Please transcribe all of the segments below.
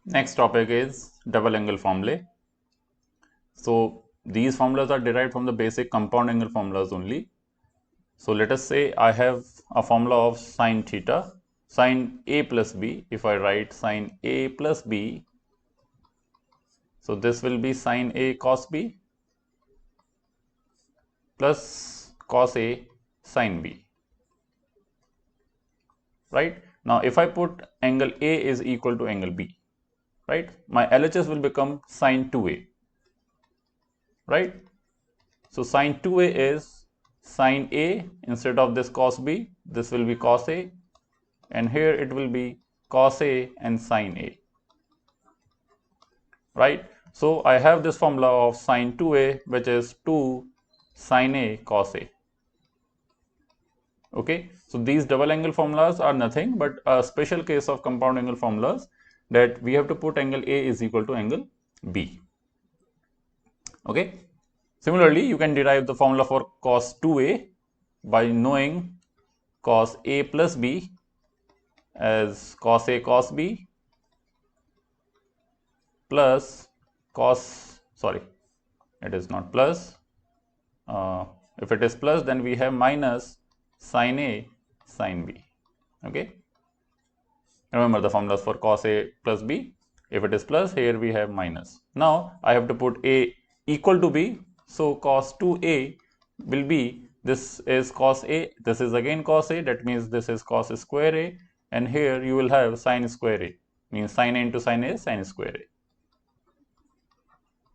Next topic is double angle formulae. So these formulas are derived from the basic compound angle formulas only. So let us say I have a formula of sine theta, sine A plus B. If I write sine A plus B, so this will be sine A cos B plus cos A sine B. Right? Now if I put angle A is equal to angle B, right? My LHS will become sine 2A, right? So sine 2A is sine A instead of this cos B, this will be cos A, and here it will be cos A and sine A, right? So I have this formula of sine 2A, which is 2 sine A cos A. Okay, so these double angle formulas are nothing but a special case of compound angle formulas, that we have to put angle A is equal to angle B. Okay, similarly you can derive the formula for cos 2A by knowing cos A plus B as cos A cos B plus it is not plus, if it is plus then we have minus sin A sin B. Okay, remember the formulas for cos A plus B. If it is plus, here we have minus. Now I have to put A equal to B, so cos 2A will be, this is cos A, this is again cos A, that means this is cos square A, and here you will have sin square A, means sin A into sin A sin square A.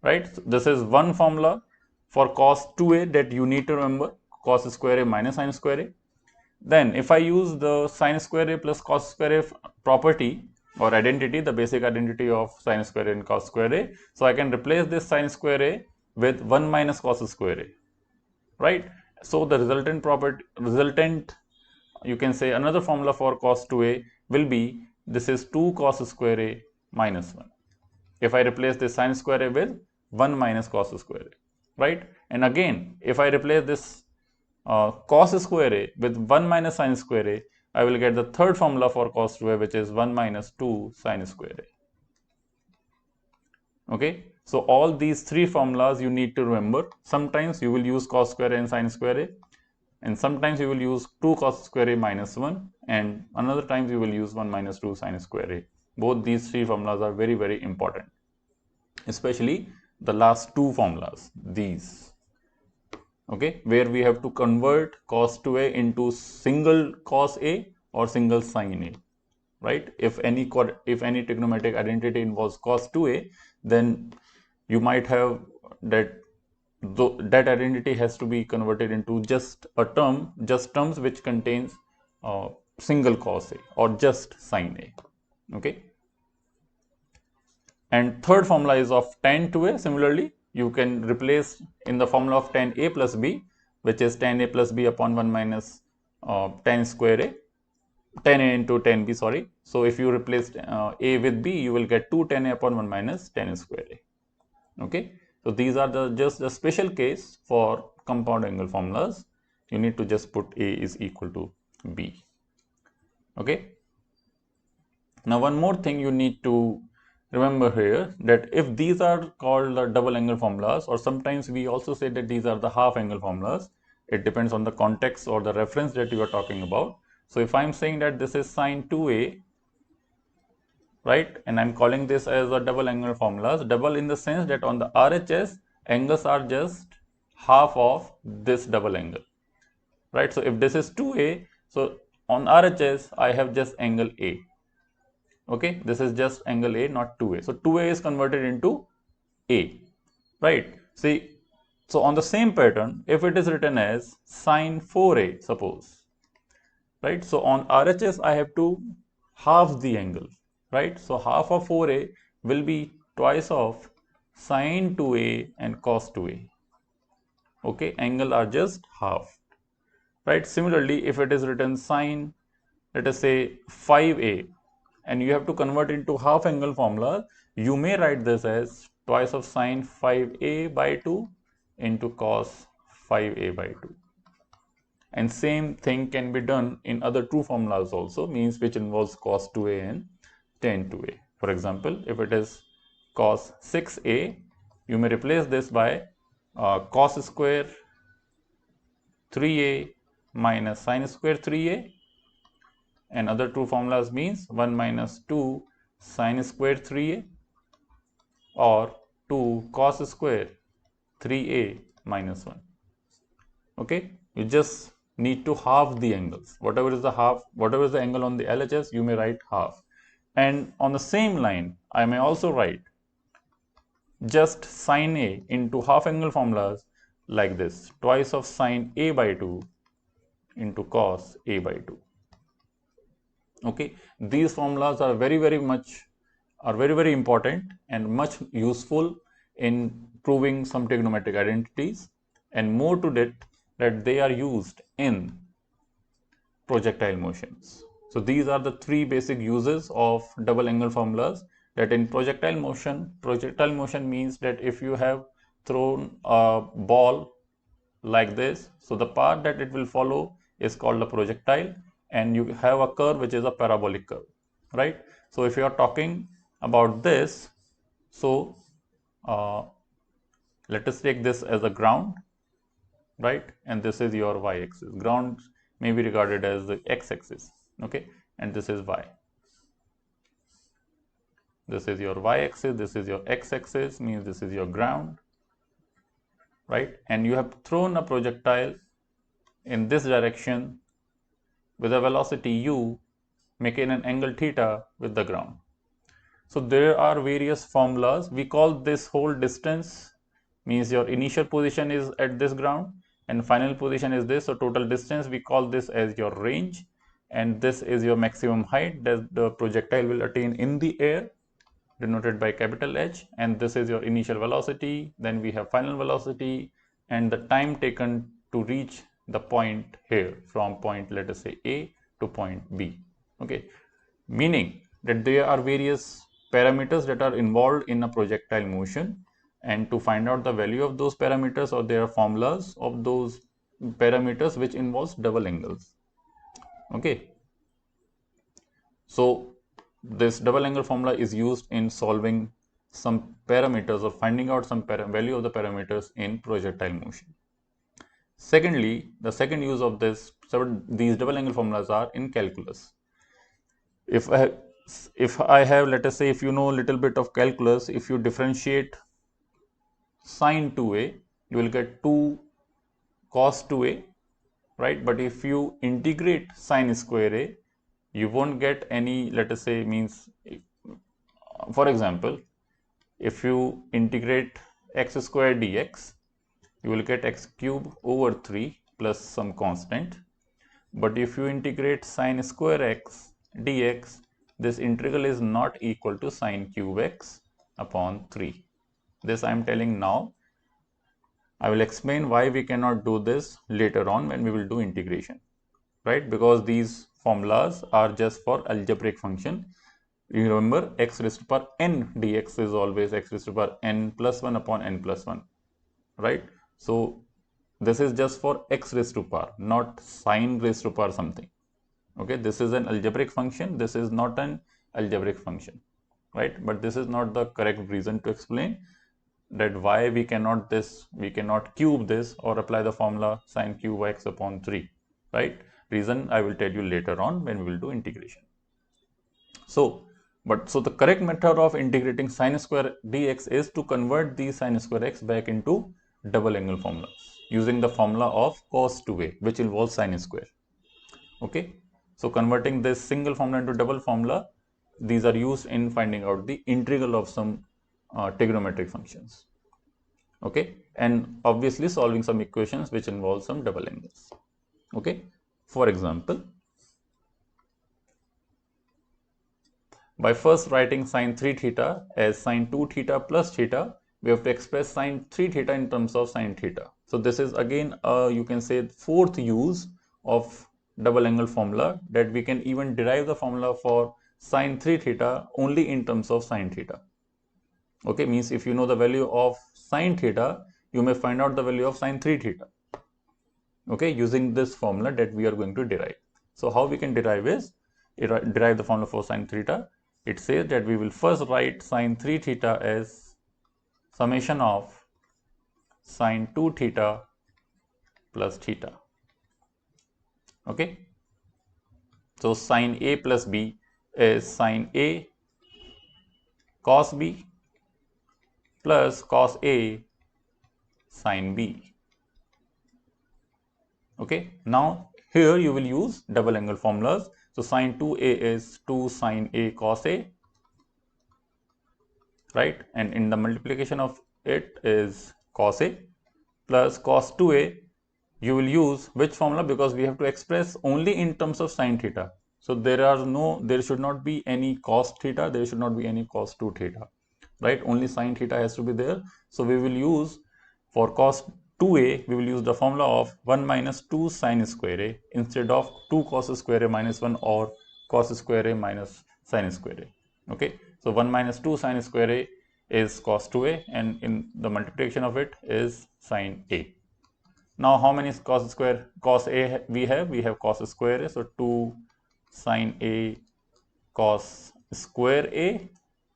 Right? So this is one formula for cos 2A that you need to remember, cos square A minus sin square A. Then if I use the sin square A plus cos square A property or identity, the basic identity of sin square A and cos square A, so I can replace this sin square A with 1 minus cos square A, right? So the resultant you can say another formula for cos 2A will be, this is 2 cos square A minus 1. If I replace this sin square A with 1 minus cos square A, right? And again, if I replace this cos square A with 1 minus sin square A, I will get the third formula for cos 2A, which is 1 minus 2 sin square A. Okay, so all these three formulas you need to remember. Sometimes you will use cos square A and sin square A, and sometimes you will use 2 cos square A minus 1, and another times you will use 1 minus 2 sin square A. Both these three formulas are very, very important, especially the last two formulas, these. Okay, where we have to convert cos 2A into single cos A or single sin A, right? If any trigonometric identity involves cos 2A, then you might have that that identity has to be converted into just terms which contains single cos A or just sin A. Okay, and third formula is of tan 2A. Similarly, you can replace in the formula of tan A plus B, which is tan A plus B upon 1 minus tan square A, tan A into tan B, sorry. So if you replace A with B, you will get 2 tan A upon 1 minus tan square A. Okay, so these are just the special case for compound angle formulas. You need to just put A is equal to B. Okay, now one more thing you need to remember here, that if these are called the double angle formulas, or sometimes we also say that these are the half angle formulas, it depends on the context or the reference that you are talking about. So if I'm saying that this is sine 2A, right, and I'm calling this as a double angle formulas, double in the sense that on the RHS angles are just half of this double angle, right? So if this is 2A, so on RHS I have just angle A. Okay, this is just angle A, not 2A. So 2A is converted into A, right? See, so on the same pattern, if it is written as sine 4A, suppose, right? So on RHS, I have to halve the angle, right? So half of 4A will be twice of sine 2A and cos 2A. Okay, angle are just half, right? Similarly, if it is written sine, let us say 5A, and you have to convert into half angle formula, you may write this as twice of sine 5A by 2 into cos 5A by 2. And same thing can be done in other two formulas also, means which involves cos 2A and tan 2A. For example, if it is cos 6a, you may replace this by cos square 3a minus sin square 3a, and other two formulas means 1 minus 2 sin square 3a or 2 cos square 3a minus 1. Okay, you just need to halve the angles. Whatever is the angle on the LHS, you may write half. And on the same line, I may also write just sin a into half angle formulas like this, twice of sin a by 2 into cos a by 2. Okay, these formulas are very important and much useful in proving some trigonometric identities, and more to that they are used in projectile motions. So these are the three basic uses of double angle formulas. That in projectile motion means that if you have thrown a ball like this, so the path that it will follow is called a projectile, and you have a curve which is a parabolic curve, right? So if you are talking about this, so let us take this as a ground, right? And this is your y-axis. Ground may be regarded as the x-axis, okay? And this is y. This is your y-axis, this is your x-axis, means this is your ground, right? And you have thrown a projectile in this direction with a velocity u, making an angle theta with the ground. So there are various formulas. We call this whole distance, means your initial position is at this ground and final position is this. So total distance, we call this as your range, and this is your maximum height that the projectile will attain in the air, denoted by capital H, and this is your initial velocity. Then we have final velocity and the time taken to reach the point here from point, let us say A to point B. Okay, meaning that there are various parameters that are involved in a projectile motion, and to find out the value of those parameters, or there are formulas of those parameters which involves double angles. Okay, so this double angle formula is used in solving some parameters or finding out some value of the parameters in projectile motion. Secondly, the second use of these double angle formulas are in calculus. If I have, let us say, if you know a little bit of calculus, if you differentiate sin 2a, you will get 2 cos 2a, right? But if you integrate sin square a, you won't get any, let us say, means, for example, if you integrate x square dx, you will get x cube over 3 plus some constant. But if you integrate sin square x dx, this integral is not equal to sin cube x upon 3. This I am telling now. I will explain why we cannot do this later on when we will do integration, right? Because these formulas are just for algebraic function. You remember x raised to the power n dx is always x raised to the power n plus 1 upon n plus 1, right? So this is just for x raised to power, not sin raised to power something. Okay, this is an algebraic function, this is not an algebraic function, right? But this is not the correct reason to explain that why we cannot cube this or apply the formula sin cube x upon 3, right? Reason I will tell you later on when we will do integration. So the correct method of integrating sin square dx is to convert the sin square x back into double angle formulas using the formula of cos 2a, which involves sin square. Okay, so converting this single formula into double formula, these are used in finding out the integral of some trigonometric functions. Okay, and obviously solving some equations which involve some double angles. Okay, for example, by first writing sin 3 theta as sin 2 theta plus theta, we have to express sin 3 theta in terms of sin theta. So this is again you can say fourth use of double angle formula, that we can even derive the formula for sin 3 theta only in terms of sin theta. Okay, means if you know the value of sin theta, you may find out the value of sin 3 theta. Okay, using this formula that we are going to derive. So how we can derive is derive the formula for sin theta. it says that we will first write sine 3 theta as summation of sine 2 theta plus theta. Okay. So sine A plus B is sine A cos B plus cos A sine B. Okay. Now here you will use double angle formulas. So sine 2A is 2 sine A cos A, right? And in the multiplication of it is cos A plus cos 2A. You will use which formula, because we have to express only in terms of sine theta. So there should not be any cos theta, there should not be any cos 2 theta, right? Only sine theta has to be there. So we will use, for cos 2a, we will use the formula of 1 minus 2 sine square a instead of 2 cos square a minus 1 or cos square a minus sine square a. Okay, so 1 minus 2 sine square a is cos 2a, and in the multiplication of it is sine a. Now how many cos a we have? We have cos square a, so 2 sine a cos square a,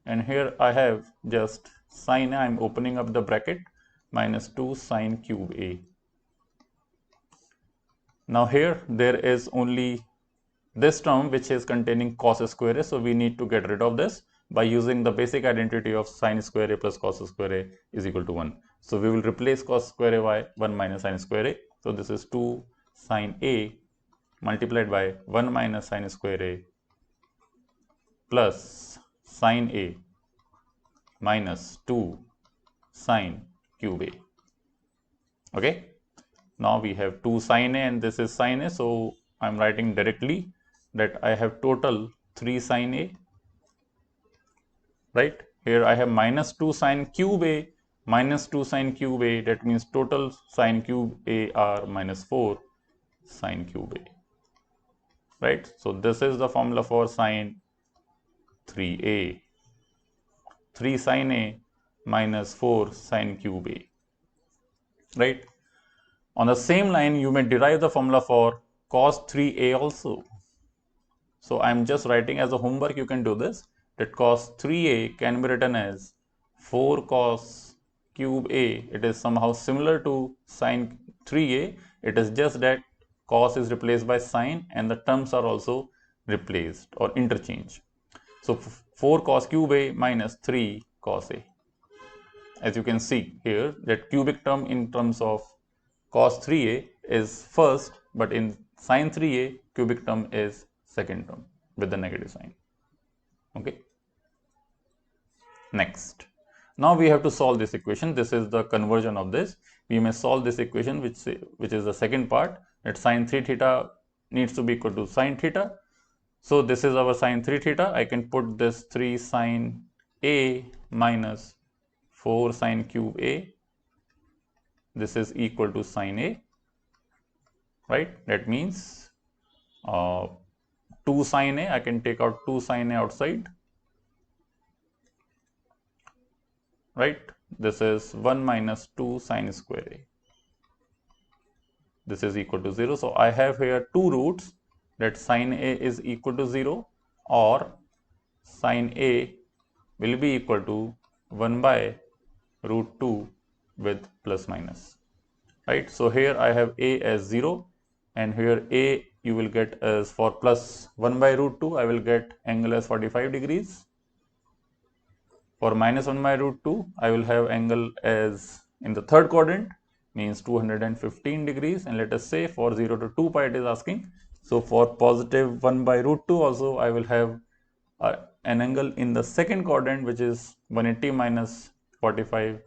and here I have just sine a, I am opening up the bracket, minus 2 sine cube a. Now here there is only this term which is containing cos square a, so we need to get rid of this by using the basic identity of sine square a plus cos square a is equal to 1. So we will replace cos square a by 1 minus sine square a. So this is 2 sine a multiplied by 1 minus sine square a plus sine a minus 2 sine cube a. Okay. Now we have 2 sine a and this is sine a, so I am writing directly that I have total 3 sine a, right? Here I have minus 2 sine cube a minus 2 sine cube a, that means total sine cube a are minus 4 sine cube a, right? So this is the formula for sine 3a, 3 sine a minus 4 sine cube a, right? On the same line, you may derive the formula for cos 3a also. So I am just writing as a homework, you can do this, that cos 3a can be written as 4 cos cube a. It is somehow similar to sine 3a, it is just that cos is replaced by sine and the terms are also replaced or interchanged. So 4 cos cube a minus 3 cos a. As you can see here, that cubic term in terms of cos 3a is first, but in sin 3a, cubic term is second term with the negative sign. Okay. Next. Now we have to solve this equation. This is the conversion of this. We may solve this equation, which is the second part, that sin 3 theta needs to be equal to sin theta. So this is our sin 3 theta. I can put this 3 sin a minus 4 sine cube a. This is equal to sine a, right? That means 2 sine a, I can take out 2 sine a outside, right? This is 1 minus 2 sine square a. This is equal to 0. So I have here two roots, that sine a is equal to 0 or sine a will be equal to 1 by root 2 with plus minus, right? So here I have a as 0 and here a you will get as for plus 1 by root 2, I will get angle as 45 degrees. For minus 1 by root 2, I will have angle as in the third quadrant, means 215 degrees, and let us say for 0 to 2 pi it is asking. So for positive 1 by root 2 also I will have an angle in the second quadrant, which is 180 minus 45,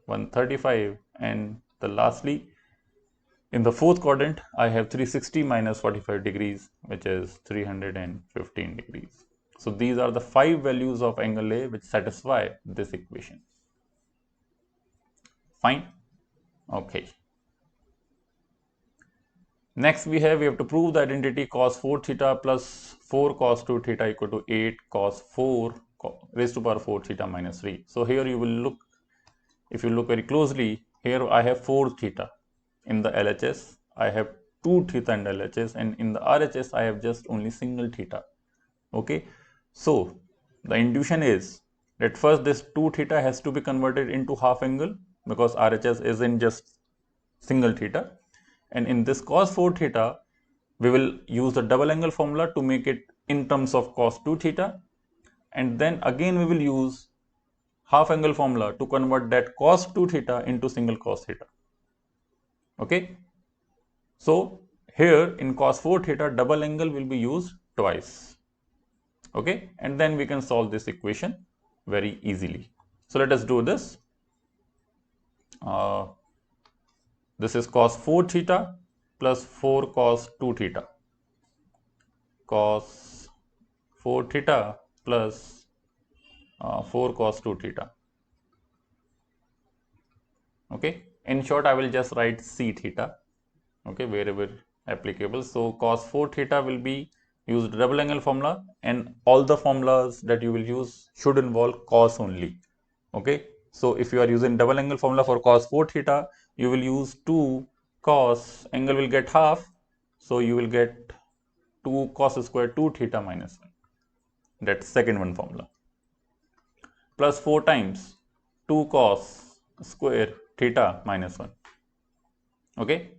135, and the lastly in the fourth quadrant I have 360 minus 45 degrees, which is 315 degrees. So these are the 5 values of angle A which satisfy this equation. Fine. Okay. Next we have to prove the identity cos 4 theta plus 4 cos 2 theta equal to 8 cos 4 raised to power 4 theta minus 3. So here you will look, if you look very closely, here I have 4 theta in the LHS, I have 2 theta in the LHS, and in the RHS I have just only single theta. Okay, so the intuition is that first this 2 theta has to be converted into half angle because RHS isn't just single theta, and in this cos 4 theta we will use the double angle formula to make it in terms of cos 2 theta, and then again we will use half angle formula to convert that cos 2 theta into single cos theta. Okay, so here in cos 4 theta double angle will be used twice. Okay, and then we can solve this equation very easily. So let us do this. This is cos 4 theta plus 4 cos 2 theta. Cos 4 theta plus 4 cos 2 theta. Okay, in short I will just write c theta, okay, wherever applicable. So cos 4 theta will be used double angle formula, and all the formulas that you will use should involve cos only. Okay, so if you are using double angle formula for cos 4 theta, you will use 2 cos, angle will get half, so you will get 2 cos square 2 theta minus 1. That's second one formula. Plus 4 times 2 cos square theta minus 1. Okay,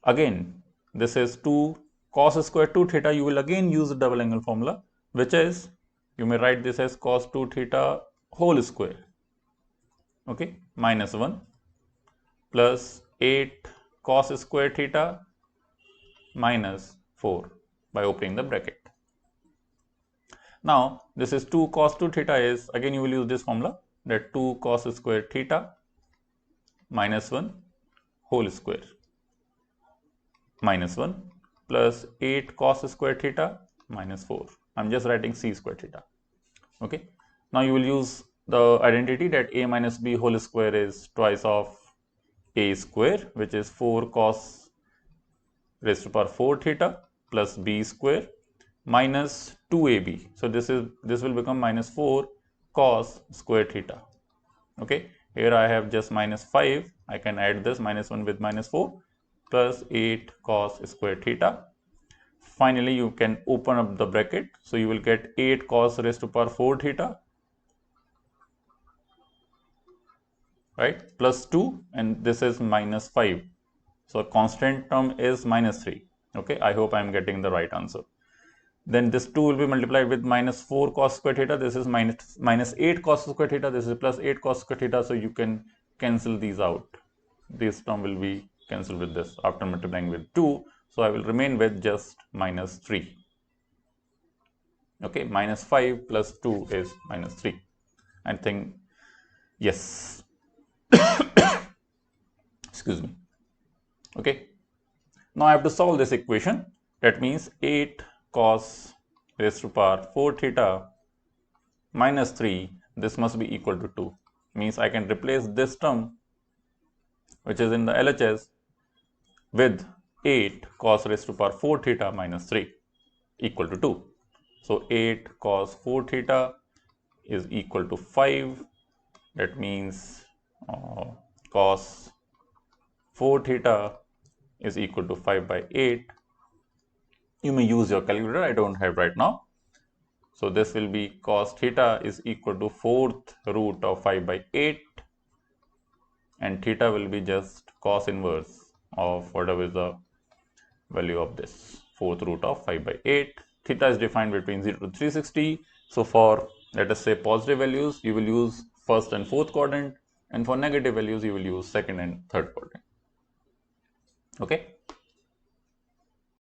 again this is 2 cos square 2 theta. You will again use the double angle formula, which is, you may write this as cos 2 theta whole square, okay, minus 1 plus 8 cos square theta minus 4 by opening the bracket. Now this is 2 cos 2 theta is, again you will use this formula, that 2 cos square theta minus 1 whole square minus 1 plus 8 cos square theta minus 4. I'm just writing c square theta. Okay, now you will use the identity that a minus b whole square is twice of a square, which is 4 cos raised to power 4 theta plus b square minus 2ab. So this will become minus 4 cos square theta. Okay, here I have just minus 5. I can add this minus 1 with minus 4 plus 8 cos square theta. Finally, you can open up the bracket. So you will get 8 cos raised to power 4 theta, right, plus 2, and this is minus 5. So constant term is minus 3. Okay, I hope I am getting the right answer. Then this 2 will be multiplied with minus 4 cos square theta. This is minus 8 cos square theta. This is plus 8 cos square theta. So you can cancel these out. This term will be cancelled with this after multiplying with 2. So I will remain with just minus 3. Okay, minus 5 plus 2 is minus 3. I think, yes. Excuse me. Okay, now I have to solve this equation. That means 8 cos raised to power 4 theta minus 3, this must be equal to 2. Means I can replace this term, which is in the LHS, with 8 cos raised to power 4 theta minus 3 equal to 2. So 8 cos 4 theta is equal to 5. That means cos 4 theta is equal to 5 by 8. You may use your calculator, I don't have right now. So this will be cos theta is equal to 4th root of 5 by 8, and theta will be just cos inverse of whatever is the value of this 4th root of 5 by 8. Theta is defined between 0 to 360. So for, let us say, positive values, you will use first and fourth quadrant, and for negative values, you will use second and third quadrant. Okay.